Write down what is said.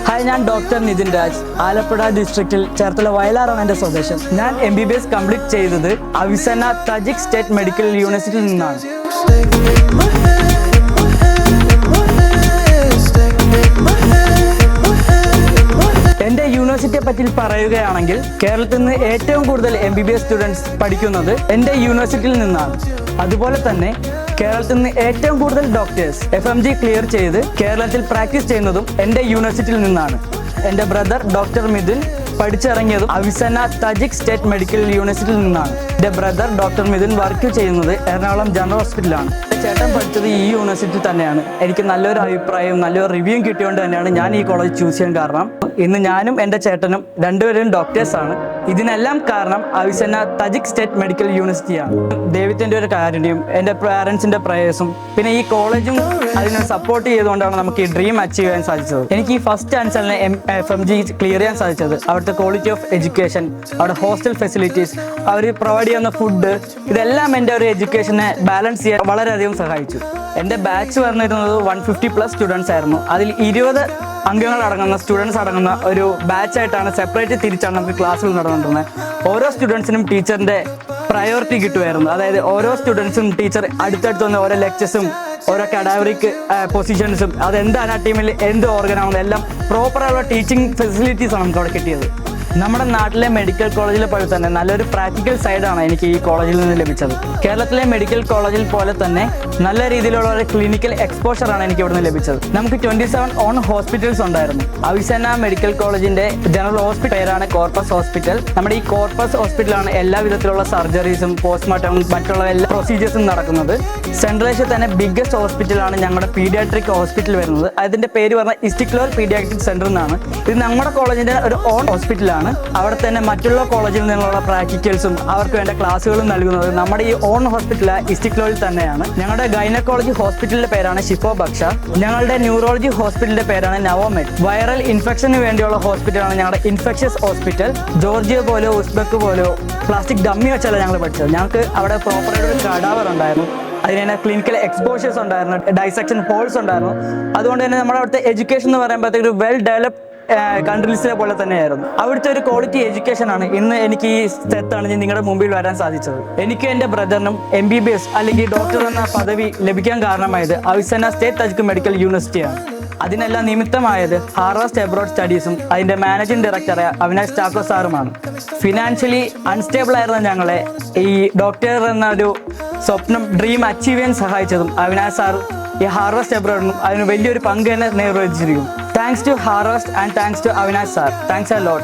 Hi, ഞാൻ doctor Nitin Raj. Alappuzha ഡിസ്ട്രിക്റ്റിൽ ചേർത്തല വയലാറാണ് എൻ്റെ സ്വദേശം. ഞാൻ MBBS കംപ്ലീറ്റ് ചെയ്തത് അവിസന്ന തജിക് സ്റ്റേറ്റ് മെഡിക്കൽ യൂണിവേഴ്സിറ്റിയിൽ നിന്നാണ്. എൻ്റെ യൂണിവേഴ്സിറ്റിയെ പറ്റി പറയുകയാണെങ്കിൽ കേരളത്തിൽ നിന്ന് ഏറ്റവും കൂടുതൽ MBBS സ്റ്റുഡൻസ് പഠിക്കുന്നത് എൻ്റെ യൂണിവേഴ്സിറ്റിയിൽ നിന്നാണ്. അതുപോലെ തന്നെ കേരളത്തിൽ നിന്ന് ഏറ്റവും കൂടുതൽ ഡോക്ടേഴ്സ് FMG ക്ലിയർ ചെയ്ത് കേരളത്തിൽ പ്രാക്ടീസ് ചെയ്യുന്നതും എൻ്റെ യൂണിവേഴ്സിറ്റിയിൽ നിന്നാണ്. എൻ്റെ ബ്രദർ ഡോക്ടർ മിഥുൻ പഠിച്ചിറങ്ങിയതും അവിസന്ന തജിക് സ്റ്റേറ്റ് മെഡിക്കൽ യൂണിവേഴ്സിറ്റിയിൽ നിന്നാണ്. എൻ്റെ ബ്രദർ ഡോക്ടർ മിഥുൻ വർക്ക് ചെയ്യുന്നത് എറണാകുളം ജനറൽ ഹോസ്പിറ്റലാണ്. ചേട്ടൻ പഠിച്ചത് ഈ യൂണിവേഴ്സിറ്റി തന്നെയാണ്. എനിക്ക് നല്ലൊരു അഭിപ്രായവും നല്ലൊരു റിവ്യൂവും കിട്ടിയോണ്ട് തന്നെയാണ് ഞാൻ ഈ കോളേജ് ചൂസ് ചെയ്യാൻ കാരണം. ഇന്ന് ഞാനും എൻ്റെ ചേട്ടനും രണ്ടുപേരും ഡോക്ടേഴ്സാണ്. ഇതിനെല്ലാം കാരണം അവിസന്ന തജിക് സ്റ്റേറ്റ് മെഡിക്കൽ യൂണിവേഴ്സിറ്റിയാണ്. ദൈവത്തിൻ്റെ ഒരു കാരുണ്യം, എൻ്റെ പാരൻസിൻ്റെ പ്രയേഴ്സും പിന്നെ ഈ കോളേജും അതിനെ സപ്പോർട്ട് ചെയ്തുകൊണ്ടാണ് നമുക്ക് ഈ ഡ്രീം അച്ചീവ് ചെയ്യാൻ സാധിച്ചത്. എനിക്ക് ഈ ഫസ്റ്റ് ആൻസറിനെ FMG ക്ലിയർ ചെയ്യാൻ സാധിച്ചത് അവിടുത്തെ ക്വാളിറ്റി ഓഫ് എഡ്യൂക്കേഷൻ, അവിടെ ഹോസ്റ്റൽ ഫെസിലിറ്റീസ്, അവർ പ്രൊവൈഡ് ചെയ്യുന്ന ഫുഡ്, ഇതെല്ലാം എൻ്റെ ഒരു എഡ്യൂക്കേഷനെ ബാലൻസ് ചെയ്യാൻ വളരെയധികം സഹായിച്ചു. എൻ്റെ ബാച്ച് വന്നിരുന്നത് 150+ സ്റ്റുഡൻസ് ആയിരുന്നു. അതിൽ 20 അംഗങ്ങൾ അടങ്ങുന്ന സ്റ്റുഡൻസ് അടങ്ങുന്ന ഒരു ബാച്ചായിട്ടാണ് സെപ്പറേറ്റ് തിരിച്ചാണ് നമുക്ക് ക്ലാസ്സുകൾ നടന്നുകൊണ്ടിരുന്നത്. ഓരോ സ്റ്റുഡൻസിനും ടീച്ചറിൻ്റെ പ്രയോറിറ്റി കിട്ടുമായിരുന്നു. അതായത് ഓരോ സ്റ്റുഡൻസും ടീച്ചർ അടുത്തടുത്ത് വന്ന ഓരോ ലെക്ചേഴ്സും ഓരോ കഡാവറിക് പൊസിഷൻസും അതെന്ത് അനാട്ടമിയിൽ എന്ത് ഓർഗനാണെന്ന് എല്ലാം പ്രോപ്പറായുള്ള ടീച്ചിങ് ഫെസിലിറ്റീസാണ് നമുക്ക് അവിടെ കിട്ടിയത്. നമ്മുടെ നാട്ടിലെ മെഡിക്കൽ കോളേജിലെ പോലെ തന്നെ നല്ലൊരു പ്രാക്ടിക്കൽ സൈഡാണ് എനിക്ക് ഈ കോളേജിൽ നിന്ന് ലഭിച്ചത്. കേരളത്തിലെ മെഡിക്കൽ കോളേജിൽ പോലെ തന്നെ നല്ല രീതിയിലുള്ള ഒരു ക്ലിനിക്കൽ എക്സ്പോഷറാണ് എനിക്ക് ഇവിടുന്ന് ലഭിച്ചത്. നമുക്ക് 27 ഓൺ ഹോസ്പിറ്റൽസ് ഉണ്ടായിരുന്നു. അവിസന്ന മെഡിക്കൽ കോളേജിന്റെ ജനറൽ ഹോസ്പിറ്റൽ പേരാണ് കോർപ്പസ് ഹോസ്പിറ്റൽ. നമ്മുടെ ഈ കോർപ്പസ് ഹോസ്പിറ്റലാണ് എല്ലാ വിധത്തിലുള്ള സർജറീസും പോസ്റ്റ്മോർട്ടം മറ്റുള്ള എല്ലാ പ്രൊസീജിയേഴ്സും നടക്കുന്നത്. സെൻട്രൽ ഏഷ്യ തന്നെ ബിഗ്ഗസ്റ്റ് ഹോസ്പിറ്റലാണ് ഞങ്ങളുടെ പീഡിയാട്രിക് ഹോസ്പിറ്റൽ വരുന്നത്. അതിന്റെ പേര് പറഞ്ഞാൽ ഇസ്റ്റിക്ലോർ പീഡിയാട്രിക് സെന്റർ എന്നാണ്. ഇത് നമ്മുടെ കോളേജിന്റെ ഒരു ഓൺ ഹോസ്പിറ്റലാണ്. അവിടെ തന്നെ മറ്റുള്ള കോളേജിൽ നിന്നുള്ള പ്രാക്ടിക്കൽസും അവർക്ക് വേണ്ട ക്ലാസ്സുകളും നൽകുന്നത് നമ്മുടെ ഈ ഓൺ ഹോസ്പിറ്റൽ ഇസ്റ്റിക്ലോറിൽ തന്നെയാണ്. ഞങ്ങളുടെ ഗൈനക്കോളജി ഹോസ്പിറ്റലിന്റെ പേരാണ് ഷിഫോ ബക്ഷ. ഞങ്ങളുടെ ന്യൂറോളജി ഹോസ്പിറ്റലിന്റെ പേരാണ് നവോമെഡ്. വൈറൽ ഇൻഫെക്ഷന് വേണ്ടിയുള്ള ഹോസ്പിറ്റലാണ് ഞങ്ങളുടെ ഇൻഫെക്ഷ്യസ് ഹോസ്പിറ്റൽ. ജോർജിയ പോലെയോ ഉസ്ബെക്ക് പോലെയോ പ്ലാസ്റ്റിക് ഡമ്മി വെച്ചല്ല ഞങ്ങൾ പഠിച്ചത്. ഞങ്ങൾക്ക് അവിടെ പ്രോപ്പറായിട്ട് ഒരു കടാവർ ഉണ്ടായിരുന്നു. അതിന് ക്ലിനിക്കൽ എക്സ്പോഷേഴ്സ് ഉണ്ടായിരുന്നു, ഡൈസെക്ഷൻ ഹോൾസ് ഉണ്ടായിരുന്നു. അതുകൊണ്ട് തന്നെ നമ്മുടെ അവിടുത്തെ എഡ്യൂക്കേഷൻ എന്ന് പറയുമ്പോഴത്തേക്ക് ഒരു വെൽ ഡെവലപ്ഡ് കൺട്രീസിലെ പോലെ തന്നെയായിരുന്നു. അവിടുത്തെ ഒരു ക്വാളിറ്റി എഡ്യൂക്കേഷൻ ആണ് ഇന്ന് എനിക്ക് ഈ സ്ഥലത്താണ് ഞാൻ നിങ്ങളുടെ മുമ്പിൽ വരാൻ സാധിച്ചത്. എനിക്ക് എൻ്റെ ബ്രദറിനും MBBS അല്ലെങ്കിൽ ഡോക്ടർ എന്ന പദവി ലഭിക്കാൻ കാരണമായത് അവിസന്ന സ്റ്റേറ്റ് തജിക് മെഡിക്കൽ യൂണിവേഴ്സിറ്റിയാണ്. അതിനെല്ലാം നിമിത്തമായത് ഹാർവാസ്റ്റ് എബ്രോഡ് സ്റ്റഡീസും അതിൻ്റെ മാനേജിംഗ് ഡയറക്ടറായ അവിനാഷ് ചാക്കോ സാറുമാണ്. ഫിനാൻഷ്യലി അൺസ്റ്റേബിൾ ആയിരുന്ന ഞങ്ങളെ ഈ ഡോക്ടർ എന്ന ഒരു സ്വപ്നം ഡ്രീം അച്ചീവ് ചെയ്യാൻ സഹായിച്ചതും അവിനാഷ് സാർ ഈ ഹാർവാസ്റ്റ് എബ്രോഡിനും അതിന് വലിയൊരു പങ്ക് തന്നെ നിർവഹിച്ചിരിക്കും. Thanks to Harvest and thanks to Avinash sir. Thanks a lot.